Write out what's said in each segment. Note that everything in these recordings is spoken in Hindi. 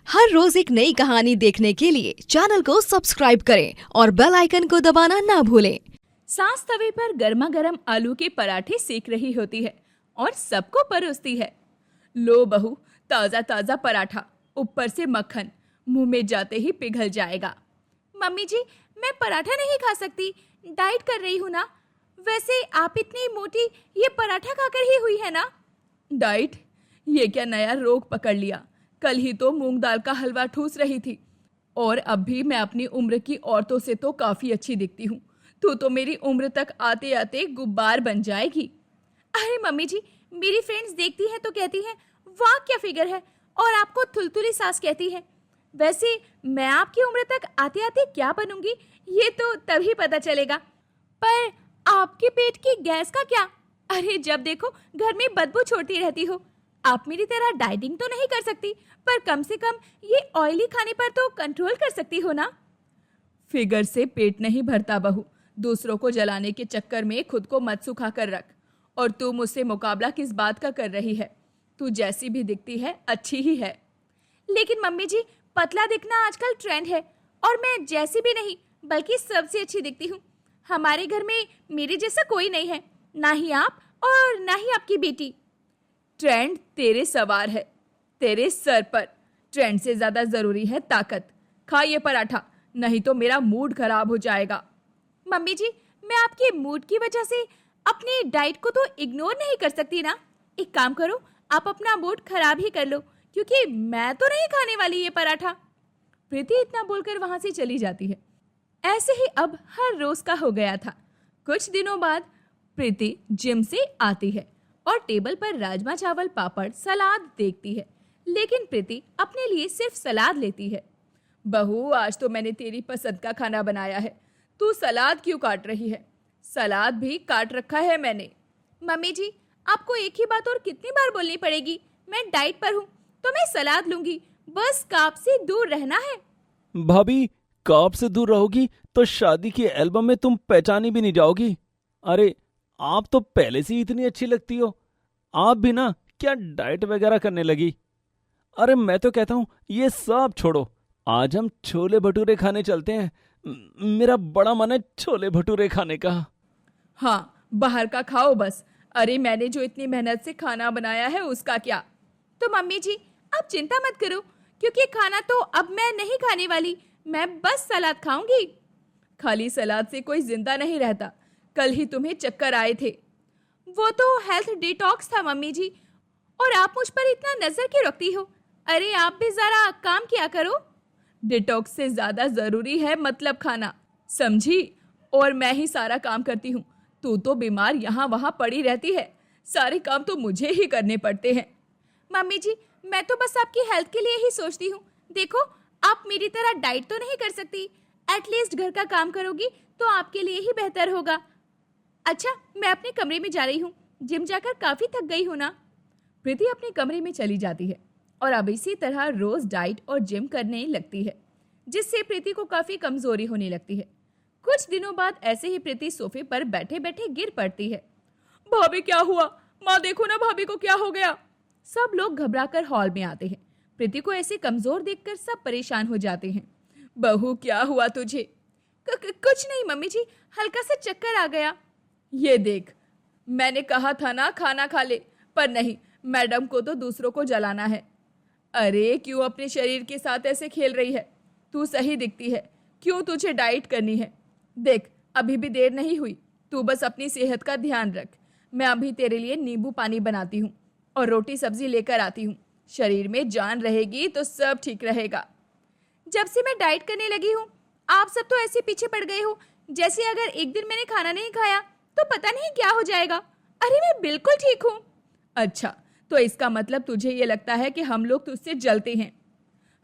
हर रोज एक नई कहानी देखने के लिए चैनल को सब्सक्राइब करें और बेल आइकन को दबाना ना भूलें। सास तवे पर गर्मा गर्म आलू के पराठे सेक रही होती है और सबको परोसती है। लो बहू, ताजा ताजा पराठा, ऊपर से मक्खन, मुंह में जाते ही पिघल जाएगा। मम्मी जी, मैं पराठा नहीं खा सकती, डाइट कर रही हूँ ना। वैसे आप इतनी मोटी, ये पराठा खाकर ही हुई है ना। डाइट? ये क्या नया रोग पकड़ लिया? कल ही तो मूंग दाल का हलवा ठूस रही थी और अब भी मैं अपनी उम्र की औरतों से तो काफी अच्छी दिखती हूँ। तू तो मेरी उम्र तक आते आते गुब्बार बन जाएगी। अरे मम्मी जी, मेरी फ्रेंड्स देखती हैं तो कहती हैं वाह क्या फिगर है, और आपको थुलथुली सास कहती है। वैसे मैं आपकी उम्र तक आते आते क्या बनूंगी ये तो तभी पता चलेगा। पर आपके पेट की गैस का क्या? अरे जब देखो घर में बदबू छोड़ती रहती हो। आप मेरी तरह डाइटिंग तो नहीं कर सकती, पर कम से कम ये ऑयली खाने पर तो कंट्रोल कर सकती हो ना। फिगर से पेट नहीं भरता बहू, दूसरों को जलाने के चक्कर में खुद को मत सुखा कर रख। और तू मुझसे मुकाबला किस बात का कर रही है? तू जैसी भी दिखती है अच्छी ही है। लेकिन मम्मी जी, पतला दिखना आजकल ट्रेंड है और मैं जैसी भी नहीं बल्कि सबसे अच्छी दिखती हूँ। हमारे घर में मेरे जैसा कोई नहीं है, ना ही आप और ना ही आपकी बेटी। ट्रेंड तेरे सवार है, तेरे सर पर। ट्रेंड से ज्यादा जरूरी है ताकत। खा ये पराठा, नहीं तो मेरा मूड खराब हो जाएगा। मम्मी जी, मैं आपके मूड की वजह से अपनी डाइट को तो इग्नोर नहीं कर सकती ना। एक काम करो, आप अपना मूड खराब ही कर लो, क्योंकि मैं तो नहीं खाने वाली ये पराठा। प्रीति इतना बोलकर वहां से चली जाती है। ऐसे ही अब हर रोज का हो गया था। कुछ दिनों बाद प्रीति जिम से आती है और टेबल पर राजमा चावल, पापड़, सलाद देखती है। लेकिन प्रीति अपने लिए सिर्फ सलाद लेती है। बहू, आज तो मैंने तेरी पसंद का खाना बनाया है, तू सलाद क्यों काट रही है? सलाद भी काट रखा है मैंने। मम्मी जी, आपको एक ही बात और कितनी बार बोलनी पड़ेगी? मैं डाइट पर हूँ तो मैं सलाद लूंगी, बस कार्ब से दूर रहना है। भाभी, कार्ब से दूर रहोगी तो शादी के एल्बम में तुम पहचानी भी नहीं जाओगी। अरे, आप तो पहले से ही इतनी अच्छी लगती हो, आप भी ना क्या डाइट वगैरह करने लगी? अरे मैं तो कहता हूँ ये सब छोड़ो, आज हम छोले भटूरे खाने चलते हैं। मेरा बड़ा मन है छोले भटूरे खाने का। हाँ, बाहर का खाओ बस। अरे मैंने जो इतनी मेहनत से खाना बनाया है उसका क्या? तो मम्मी जी, आप चिंता मत करो, क्योंकि खाना तो अब मैं नहीं खाने वाली, मैं बस सलाद खाऊंगी। खाली सलाद से कोई जिंदा नहीं रहता। कल ही तुम्हें चक्कर आए थे। वो तो हेल्थ डिटॉक्स था मम्मी जी, और आप मुझ पर इतना नजर क्यों रखती हो? अरे आप भी जरा काम किया करो। डिटॉक्स से ज्यादा जरूरी है मतलब खाना, समझी? और मैं ही सारा काम करती हूँ, तू तो बीमार यहाँ वहाँ पड़ी रहती है। सारे काम तो मुझे ही करने पड़ते हैं। मम्मी जी, मैं तो बस आपकी हेल्थ के लिए ही सोचती हूँ। देखो, आप मेरी तरह डाइट तो नहीं कर सकती, एटलीस्ट घर का काम करोगी तो आपके लिए ही बेहतर होगा। अच्छा, मैं अपने कमरे में जा रही हूँ, जिम जाकर काफी थक गई हूँ ना। प्रीति अपने कमरे में चली जाती है और अब इसी तरह रोज डाइट और जिम करने लगती है, जिससे प्रीति को काफी कमजोरी होने लगती है। कुछ दिनों बाद ऐसे ही प्रीति सोफे पर बैठे बैठे गिर पड़ती है। भाभी क्या हुआ? माँ देखो ना, भाभी को क्या हो गया? सब लोग घबराकर हॉल में आते हैं। प्रीति को ऐसे कमजोर देखकर सब परेशान हो जाते हैं। बहू, क्या हुआ तुझे? कुछ नहीं मम्मी जी, हल्का सा चक्कर आ गया। ये देख, मैंने कहा था ना खाना खा ले, पर नहीं, मैडम को तो दूसरों को जलाना है। अरे क्यों अपने शरीर के साथ ऐसे खेल रही है? तू सही दिखती है, क्यों तुझे डाइट करनी है? देख, अभी भी देर नहीं हुई, तू बस अपनी सेहत का ध्यान रख। मैं अभी तेरे लिए नींबू पानी बनाती हूँ और रोटी सब्जी लेकर आती हूँ। शरीर में जान रहेगी तो सब ठीक रहेगा। जब से मैं डाइट करने लगी हूँ, आप सब तो ऐसे पीछे पड़ गए हो जैसे अगर एक दिन मैंने खाना नहीं खाया तो पता नहीं क्या हो जाएगा। अरे मैं बिल्कुल ठीक हूँ। अच्छा, तो इसका मतलब तुझे ये लगता है कि हम लोग तुझसे जलते हैं?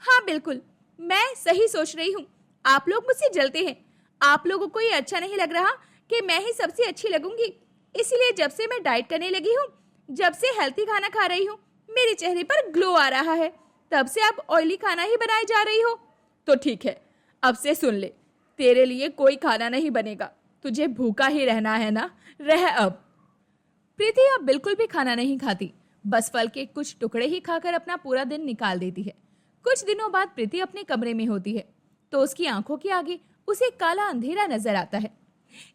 हाँ बिल्कुल, मैं सही सोच रही हूँ, आप लोग मुझसे जलते हैं। आप लोगों को ये अच्छा नहीं लग रहा कि मैं ही सबसे अच्छी लगूंगी, इसीलिए जब से मैं डाइट करने लगी हूँ, जब से हेल्थी खाना खा रही हूँ, मेरे चेहरे पर ग्लो आ रहा है। तब से आप ऑयली खाना ही बनाए जा रही हो। तो ठीक है, अब से सुन ले, तेरे लिए कोई खाना नहीं बनेगा, तुझे भूखा ही रहना है ना, रह अब। प्रीति अब बिल्कुल भी खाना नहीं खाती, बस फल के कुछ टुकड़े ही खाकर अपना पूरा दिन निकाल देती है। कुछ दिनों बाद प्रीति अपने कमरे में होती है तो उसकी आंखों के आगे उसे काला अंधेरा नजर आता है।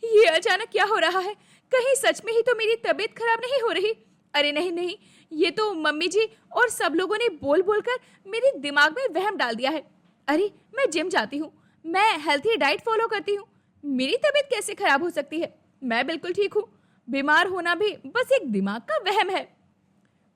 ये अचानक क्या हो रहा है? कहीं सच में ही तो मेरी तबीयत खराब नहीं हो रही? अरे नहीं नहीं, ये तो मम्मी जी और सब लोगों ने बोल बोलकर मेरे दिमाग में वहम डाल दिया है। अरे मैं जिम जाती हूँ, मैं हेल्थी डाइट फॉलो करती हूँ, मेरी तबीयत कैसे खराब हो सकती है? मैं बिल्कुल ठीक हूँ। बीमार होना भी बस एक दिमाग का वहम है।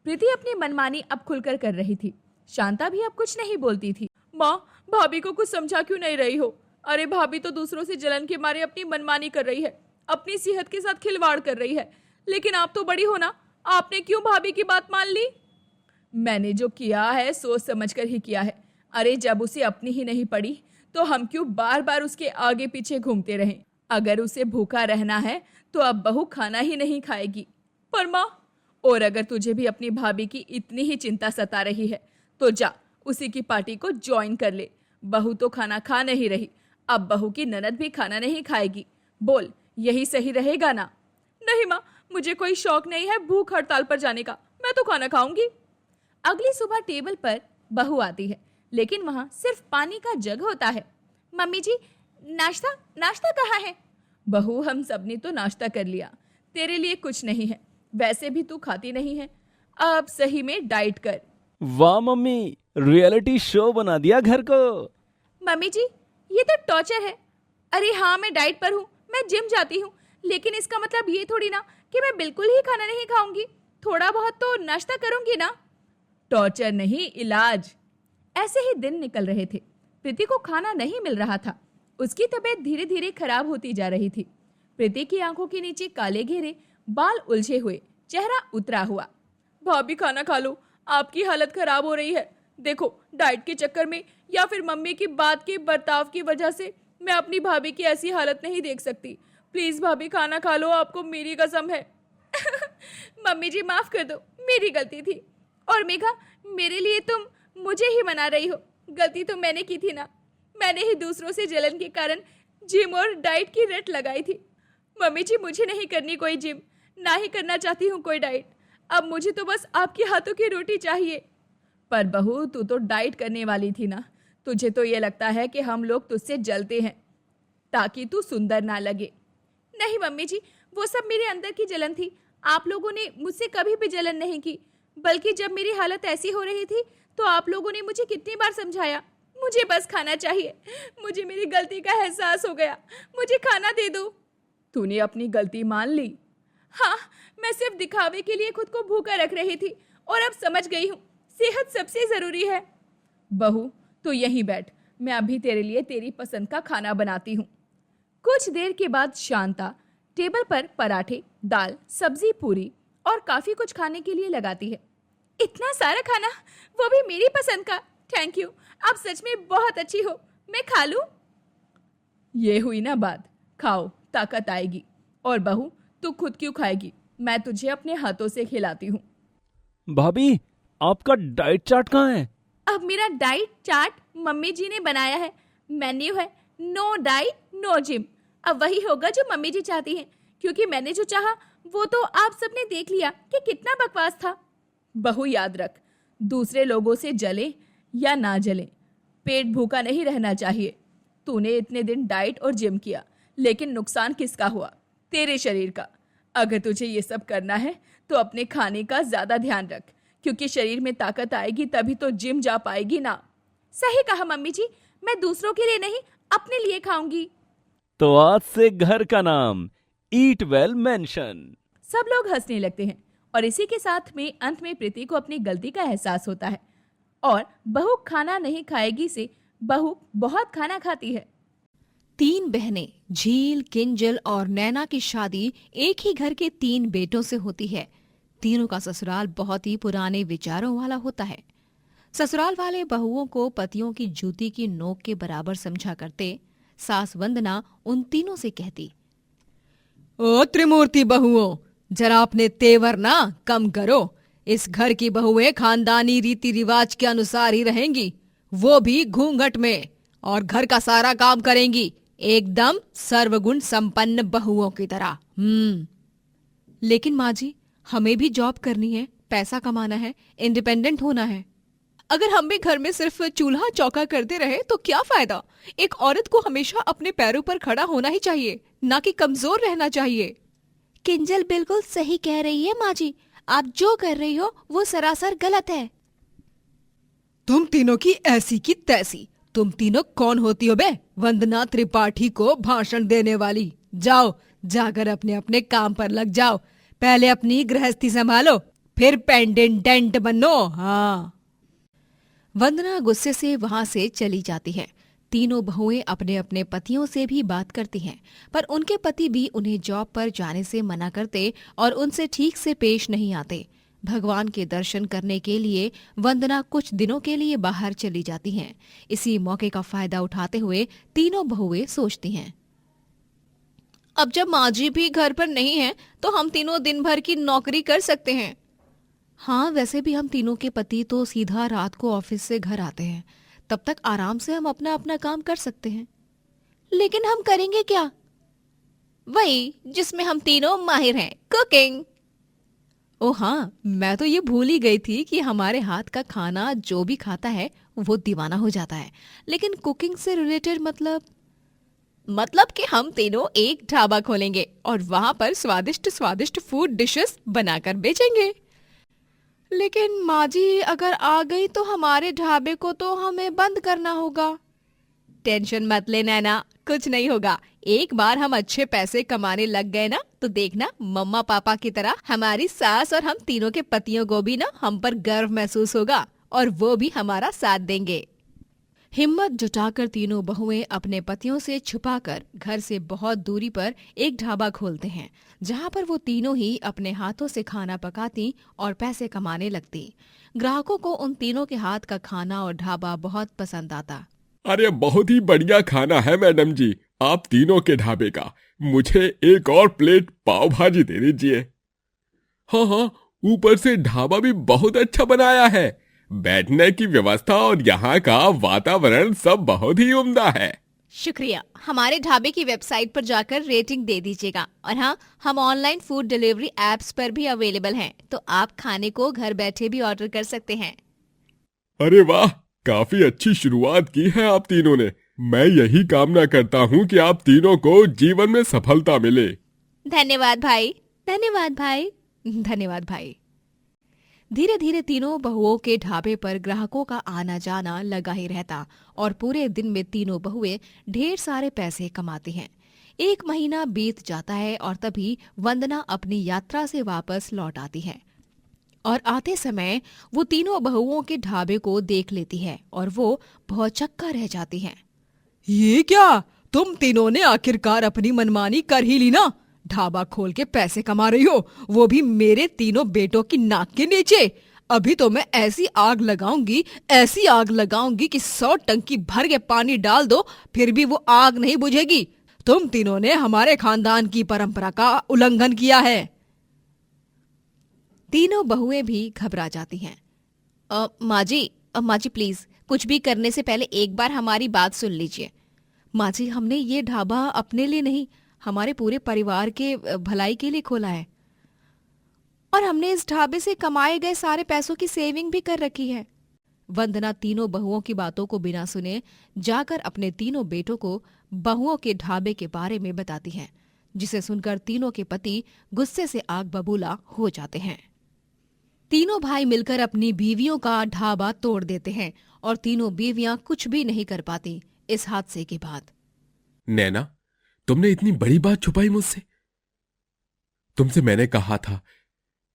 प्रीति अपनी मनमानी अब खुलकर कर रही थी। शांता भी अब कुछ नहीं बोलती थी। माँ, भाभी को कुछ समझा क्यों नहीं रही हो? अरे भाभी तो दूसरों से जलन के मारे अपनी मनमानी कर रही है, अपनी सेहत के साथ खिलवाड़ कर रही है, लेकिन आप तो बड़ी हो ना, आपने क्यों भाभी की बात मान ली? मैंने जो किया है सोच समझकर ही किया है। अरे जब उसे अपनी ही नहीं पड़ी तो हम क्यों बार बार उसके आगे पीछे घूमते रहें? अगर उसे भूखा रहना है तो अब बहू खाना ही नहीं खाएगी। पर माँ, और अगर तुझे भी अपनी भाभी की इतनी ही चिंता सता रही है तो जा उसी की पार्टी को ज्वाइन कर ले। बहू तो खाना खा नहीं रही, अब बहू की ननद भी खाना नहीं खाएगी। बोल, यही सही रहेगा ना? नहीं माँ, मुझे कोई शौक नहीं है भूख हड़ताल पर जाने का, मैं तो खाना खाऊंगी। अगली सुबह टेबल पर बहू आती है, लेकिन वहां सिर्फ पानी का जग होता है। मम्मी जी, नाश्ता नाश्ता कहाँ है? बहू, हम सबने तो नाश्ता कर लिया, तेरे लिए कुछ नहीं है। वैसे भी तू खाती नहीं है, अब सही में डाइट कर। वाह मम्मी, रियलिटी शो बना दिया घर को। मम्मी जी, ये तो टॉर्चर है। अरे हाँ, मैं डाइट पर हूँ, मैं जिम जाती हूँ, लेकिन इसका मतलब ये थोड़ी ना कि मैं बिल्कुल ही खाना नहीं खाऊंगी। थोड़ा बहुत तो नाश्ता करूंगी ना। टॉर्चर नहीं, इलाज। ऐसे ही दिन निकल रहे थे। प्रीति को खाना नहीं मिल रहा था। उसकी तबीयत धीरे धीरे खराब होती जा रही थी। प्रीति की आंखों के नीचे काले घेरे, बाल उलझे हुए, चेहरा उतरा हुआ। भाभी खाना खा लो, आपकी हालत खराब हो रही है। देखो, डाइट के चक्कर में या फिर मम्मी की बात के बर्ताव की वजह से मैं अपनी भाभी की ऐसी हालत नहीं देख सकती। प्लीज भाभी खाना खा लो, आपको मेरी कसम है। मम्मी जी माफ कर दो, मेरी गलती थी। और मेघा, मेरे लिए तुम मुझे ही मना रही हो? गलती तो मैंने की थी ना, मैंने ही दूसरों से जलन के कारण जिम और डाइट की रट लगाई थी। मम्मी जी, मुझे नहीं करनी कोई जिम, ना ही करना चाहती हूँ कोई डाइट। अब मुझे तो बस आपके हाथों की रोटी चाहिए। पर बहू, तू तो डाइट करने वाली थी ना, तुझे तो ये लगता है कि हम लोग तुझसे जलते हैं ताकि तू सुंदर ना लगे। नहीं मम्मी जी, वो सब मेरे अंदर की जलन थी। आप लोगों ने मुझसे कभी भी जलन नहीं की, बल्कि जब मेरी हालत ऐसी हो रही थी तो आप लोगों ने मुझे कितनी बार समझाया, मुझे बस खाना चाहिए। मुझे मेरी गलती का एहसास हो गया, मुझे खाना दे दो। तूने अपनी गलती मान ली? हाँ, मैं सिर्फ दिखावे के लिए खुद को भूखा रख रही थी और अब समझ गई हूँ सेहत सबसे जरूरी है। बहू, तू यहीं बैठ, मैं अभी तेरे लिए तेरी पसंद का खाना बनाती हूँ। कुछ देर के बाद शांता टेबल पर पराठे, दाल, सब्जी, पूरी और काफी कुछ खाने के लिए लगाती है। इतना सारा खाना, वो भी मेरी पसंद का। थैंक यू, आप सच में बहुत अच्छी हो, मैं खा लूं? ये हुई ना बात, खाओ, ताकत आएगी। और बहू, तू खुद क्यों खाएगी? मैं तुझे अपने हाथों से खिलाती हूँ। भाभी, आपका डाइट चार्ट कहाँ है? अब मेरा डाइट चार्ट मम्मी जी ने बनाया है। मेन्यू है नो डाइट नो जिम। अब वही होगा जो मम्मी जी चाहती हैं, क्योंकि मैंने जो चाहा वो तो आप सबने देख लिया कि कितना बकवास था। बहू, याद रख, दूसरे लोगों से जले या ना जले, पेट भूखा नहीं रहना चाहिए। तूने इतने दिन डाइट और जिम किया, लेकिन नुकसान किसका हुआ? तेरे शरीर का। अगर तुझे ये सब करना है तो अपने खाने का ज्यादा ध्यान रख, क्योंकि शरीर में ताकत आएगी तभी तो जिम जा पाएगी ना। सही कहा मम्मी जी, मैं दूसरों के लिए नहीं, अपने लिए खाऊंगी। तो आज से घर का नाम ईट वेल मेंशन। सब लोग हंसने लगते हैं और इसी के साथ में अंत में प्रीति को अपनी गलती का एहसास होता है और बहू खाना नहीं खाएगी से बहू बहुत खाना खाती है। 3 बहनें झील, किंजल और नैना की शादी एक ही घर के 3 बेटों से होती है। तीनों का ससुराल बहुत ही पुराने विचारों वाला होता है। ससुराल वाले बहुओं को पतियों की जूती की नोक के बराबर समझा करते। सास वंदना उन तीनों से कहती, ओ त्रिमूर्ति बहुओं, जरा अपने तेवर ना कम करो। इस घर की बहुएं खानदानी रीति रिवाज के अनुसार ही रहेंगी, वो भी घूंघट में, और घर का सारा काम करेंगी एकदम सर्वगुण संपन्न बहुओं की तरह। लेकिन माँ जी, हमें भी जॉब करनी है, पैसा कमाना है, इंडिपेंडेंट होना है। अगर हम भी घर में सिर्फ चूल्हा चौका करते रहे तो क्या फायदा। एक औरत को हमेशा अपने पैरों पर खड़ा होना ही चाहिए, ना कि कमजोर रहना चाहिए। किंजल बिल्कुल सही कह रही है माँ जी, आप जो कर रही हो वो सरासर गलत है। तुम तीनों की ऐसी की तैसी। तुम तीनों कौन होती हो बे? वंदना त्रिपाठी को भाषण देने वाली। जाओ, जाकर अपने अपने काम पर लग जाओ। पहले अपनी गृहस्थी संभालो, फिर पेंडेंटेंट बनो। हाँ। वंदना गुस्से से वहां से चली जाती है। तीनों बहुएं अपने अपने पतियों से भी बात करती हैं, पर उनके पति भी उन्हें जॉब पर जाने से मना करते और उनसे ठीक से पेश नहीं आते। भगवान के दर्शन करने के लिए वंदना कुछ दिनों के लिए बाहर चली जाती हैं। इसी मौके का फायदा उठाते हुए तीनों बहुएं सोचती हैं, अब जब माँ जी भी घर पर नहीं है तो हम तीनों दिन भर की नौकरी कर सकते हैं। हाँ, वैसे भी हम तीनों के पति तो सीधा रात को ऑफिस से घर आते हैं, तब तक आराम से हम अपना अपना काम कर सकते हैं। लेकिन हम करेंगे क्या? वही जिसमें हम तीनों माहिर हैं, कुकिंग। ओ हाँ, मैं तो ये भूल ही गई थी कि हमारे हाथ का खाना जो भी खाता है वो दीवाना हो जाता है। लेकिन कुकिंग से रिलेटेड मतलब कि हम तीनों एक ढाबा खोलेंगे और वहां पर स्वादिष्ट स्वादिष्ट फूड डिशेस बनाकर बेचेंगे। लेकिन माँ जी अगर आ गई तो हमारे ढाबे को तो हमें बंद करना होगा। टेंशन मत ले नैना, कुछ नहीं होगा। एक बार हम अच्छे पैसे कमाने लग गए ना तो देखना, मम्मा पापा की तरह हमारी सास और हम तीनों के पतियों को भी ना हम पर गर्व महसूस होगा और वो भी हमारा साथ देंगे। हिम्मत जुटाकर तीनों बहुएं अपने पतियों से छुपाकर घर से बहुत दूरी पर एक ढाबा खोलते हैं, जहां पर वो तीनों ही अपने हाथों से खाना पकाती और पैसे कमाने लगती। ग्राहकों को उन तीनों के हाथ का खाना और ढाबा बहुत पसंद आता। अरे बहुत ही बढ़िया खाना है मैडम जी, आप तीनों के ढाबे का। मुझे एक और प्लेट पाव भाजी दे दीजिए। हाँ हाँ, ऊपर से ढाबा भी बहुत अच्छा बनाया है। बैठने की व्यवस्था और यहाँ का वातावरण सब बहुत ही उम्दा है। शुक्रिया। हमारे ढाबे की वेबसाइट पर जाकर रेटिंग दे दीजिएगा। और हाँ, हम ऑनलाइन फूड डिलीवरी एप्स पर भी अवेलेबल हैं, तो आप खाने को घर बैठे भी ऑर्डर कर सकते हैं। अरे वाह, काफी अच्छी शुरुआत की है आप तीनों ने। मैं यही कामना करता हूँ कि आप तीनों को जीवन में सफलता मिले। धन्यवाद भाई, धन्यवाद भाई, धन्यवाद भाई। धीरे धीरे तीनों बहुओं के ढाबे पर ग्राहकों का आना जाना लगा ही रहता और पूरे दिन में तीनों बहुएं ढेर सारे पैसे कमाती हैं। एक महीना बीत जाता है और तभी वंदना अपनी यात्रा से वापस लौट आती है और आते समय वो तीनों बहुओं के ढाबे को देख लेती है और वो बहुत चक्का रह जाती है। ये क्या, तुम तीनों ने आखिरकार अपनी मनमानी कर ही ली ना? ढाबा खोल के पैसे कमा रही हो, वो भी मेरे तीनों बेटों की नाक के नीचे। अभी तो मैं ऐसी आग लगाऊंगी कि 100 टंकी भर के पानी डाल दो फिर भी वो आग नहीं बुझेगी। तुम तीनों ने हमारे खानदान की परंपरा का उल्लंघन किया है। तीनों बहुएं भी घबरा जाती हैं। माँ जी प्लीज, कुछ भी करने से पहले एक बार हमारी बात सुन लीजिए। माँ जी, हमने ये ढाबा अपने लिए नहीं, हमारे पूरे परिवार के भलाई के लिए खोला है और हमने इस ढाबे से कमाए गए सारे पैसों की सेविंग भी कर रखी है। वंदना तीनों बहुओं की बातों को बिना सुने जाकर अपने तीनों बेटों को बहुओं के ढाबे के बारे में बताती है, जिसे सुनकर तीनों के पति गुस्से से आग बबूला हो जाते हैं। तीनों भाई मिलकर अपनी बीवियों का ढाबा तोड़ देते हैं और तीनों बीवियां कुछ भी नहीं कर पाती इस हादसे के बाद। नैना, तुमने इतनी बड़ी बात छुपाई मुझसे। तुमसे मैंने कहा था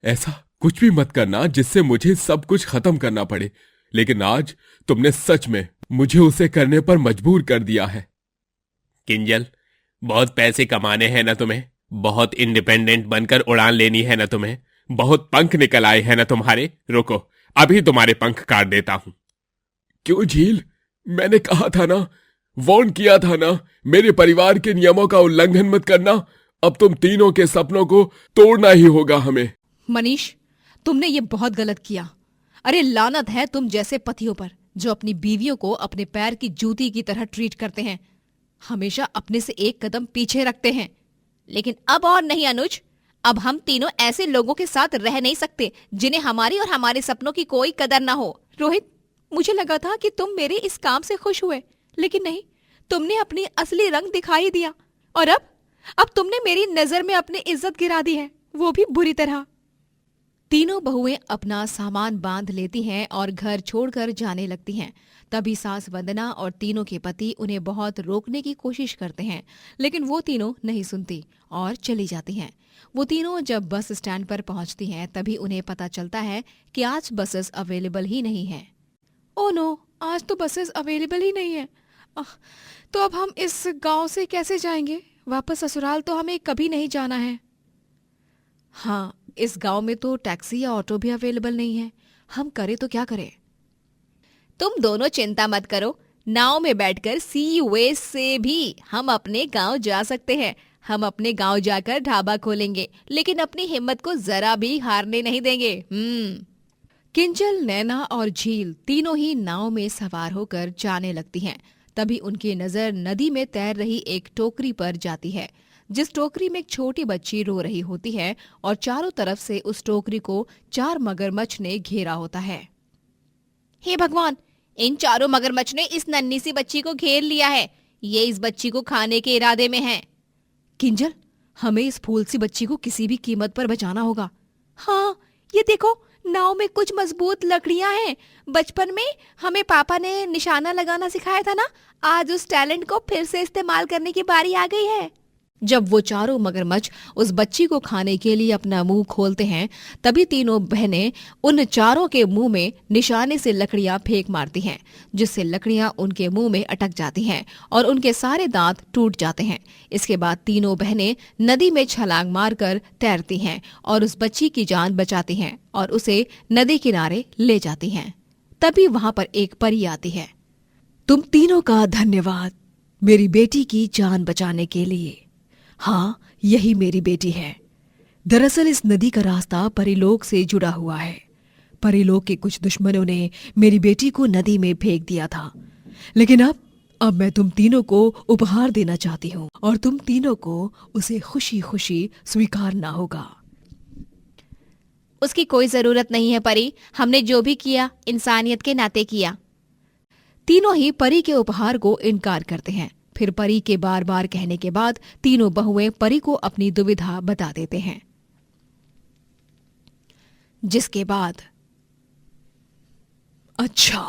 ऐसा कुछ भी मत करना जिससे मुझे सब कुछ खत्म करना पड़े, लेकिन आज तुमने सच में मुझे उसे करने पर मजबूर कर दिया है। किंजल, बहुत पैसे कमाने हैं ना तुम्हें, बहुत इंडिपेंडेंट बनकर उड़ान लेनी है ना तुम्हें, बहुत पंख निकल आए हैं ना तुम्हारे। रुको, अभी तुम्हारे पंख काट देता हूं। क्यों झील, मैंने कहा था ना, वार्न किया था ना, मेरे परिवार के नियमों का उल्लंघन मत करना। अब तुम तीनों के सपनों को तोड़ना ही होगा हमें। मनीष, तुमने ये बहुत गलत किया। अरे लानत है तुम जैसे पतियों पर जो अपनी बीवियों को अपने पैर की जूती की तरह ट्रीट करते हैं, हमेशा अपने से एक कदम पीछे रखते हैं। लेकिन अब और नहीं अनुज, अब हम तीनों ऐसे लोगों के साथ रह नहीं सकते जिन्हें हमारी और हमारे सपनों की कोई कदर ना हो। रोहित, मुझे लगा था कि तुम मेरे इस काम से खुश हुए, लेकिन नहीं, तुमने अपनी असली रंग दिखाई दिया। और अब तुमने मेरी नजर में अपनी इज्जत गिरा दी है, वो भी बुरी तरह। तीनों बहुएं अपना सामान बांध लेती हैं और घर छोड़कर जाने लगती हैं। तभी सास वंदना और तीनों के पति उन्हें बहुत रोकने की कोशिश करते हैं, लेकिन वो तीनों नहीं सुनती और चली जाती हैं। वो तीनों जब बस स्टैंड पर पहुंचती हैं, तभी उन्हें पता चलता है कि आज बसेस अवेलेबल ही नहीं हैं। ओह नो, आज तो बसेस अवेलेबल ही नहीं है। तो अब हम इस गांव से कैसे जाएंगे? वापस ससुराल तो हमें कभी नहीं जाना है। हाँ, इस गांव में तो टैक्सी या ऑटो भी अवेलेबल नहीं है। हम करें तो क्या करें? तुम दोनों चिंता मत करो, नाव में बैठकर सी वे से भी हम अपने गांव जा सकते हैं। हम अपने गांव जाकर ढाबा खोलेंगे, लेकिन अपनी हिम्मत को जरा भी हारने नहीं देंगे। किंजल, नैना और झील तीनों ही नाव में सवार होकर जाने लगती हैं। तभी उनकी नजर नदी में तैर रही एक टोकरी पर जाती है, जिस टोकरी में एक छोटी बच्ची रो रही होती है और चारों तरफ से उस टोकरी को 4 मगरमच्छ ने घेरा होता है। हे भगवान, इन चारों मगरमच्छ ने इस नन्ही सी बच्ची को घेर लिया है। ये इस बच्ची को खाने के इरादे में हैं। किंजल, हमें इस फूल सी बच्ची को किसी भी कीमत पर बचाना होगा। हाँ, ये देखो, नाव में कुछ मजबूत लकड़ियां हैं। बचपन में हमें पापा ने निशाना लगाना सिखाया था ना, आज उस टैलेंट को फिर से इस्तेमाल करने की बारी आ गई है। जब वो चारों मगरमच्छ उस बच्ची को खाने के लिए अपना मुंह खोलते हैं, तभी तीनों बहनें उन चारों के मुंह में निशाने से लकड़ियां फेंक मारती हैं, जिससे लकड़ियां उनके मुंह में अटक जाती हैं और उनके सारे दांत टूट जाते हैं। इसके बाद तीनों बहनें नदी में छलांग मारकर तैरती हैं और उस बच्ची की जान बचाती हैं और उसे नदी किनारे ले जाती हैं। तभी वहां पर एक परी आती है। तुम तीनों का धन्यवाद, मेरी बेटी की जान बचाने के लिए। हाँ, यही मेरी बेटी है। दरअसल इस नदी का रास्ता परीलोक से जुड़ा हुआ है। परीलोक के कुछ दुश्मनों ने मेरी बेटी को नदी में फेंक दिया था, लेकिन अब मैं तुम तीनों को उपहार देना चाहती हूँ और तुम तीनों को उसे खुशी खुशी स्वीकारना होगा। उसकी कोई जरूरत नहीं है परी, हमने जो भी किया इंसानियत के नाते किया। तीनों ही परी के उपहार को इनकार करते हैं। फिर परी के बार बार कहने के बाद तीनों बहुएं परी को अपनी दुविधा बता देते हैं, जिसके बाद अच्छा,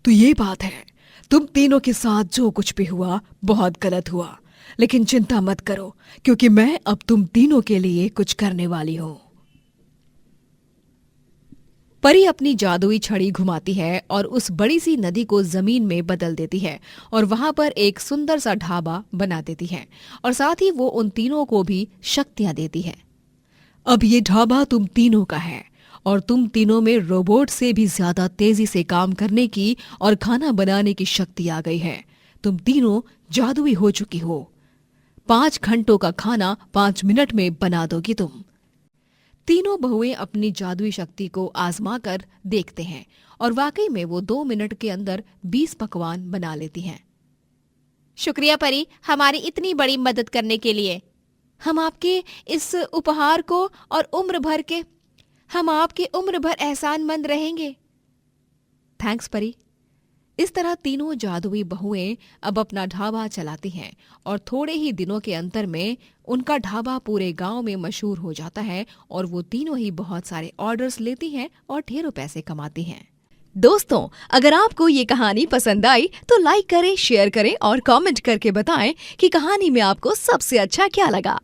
तो ये बात है, तुम तीनों के साथ जो कुछ भी हुआ बहुत गलत हुआ, लेकिन चिंता मत करो, क्योंकि मैं अब तुम तीनों के लिए कुछ करने वाली हूं। परी अपनी जादुई छड़ी घुमाती है और उस बड़ी सी नदी को जमीन में बदल देती है और वहां पर एक सुंदर सा ढाबा बना देती है और साथ ही वो उन तीनों को भी शक्तियां देती है। अब ये ढाबा तुम तीनों का है और तुम तीनों में रोबोट से भी ज्यादा तेजी से काम करने की और खाना बनाने की शक्ति आ गई है। तुम तीनों जादुई हो चुकी हो। 5 घंटों का खाना 5 मिनट में बना दोगी तुम। तीनों बहुएं अपनी जादुई शक्ति को आजमा कर देखते हैं और वाकई में वो 2 मिनट के अंदर 20 पकवान बना लेती हैं। शुक्रिया परी, हमारी इतनी बड़ी मदद करने के लिए। हम आपके इस उपहार को और हम आपके उम्र भर एहसानमंद रहेंगे। थैंक्स परी। इस तरह तीनों जादुई बहुएं अब अपना ढाबा चलाती हैं और थोड़े ही दिनों के अंतर में उनका ढाबा पूरे गांव में मशहूर हो जाता है और वो तीनों ही बहुत सारे ऑर्डर्स लेती हैं और ढेरों पैसे कमाती हैं। दोस्तों, अगर आपको ये कहानी पसंद आई तो लाइक करें, शेयर करें और कमेंट करके बताएं कि कहानी में आपको सबसे अच्छा क्या लगा।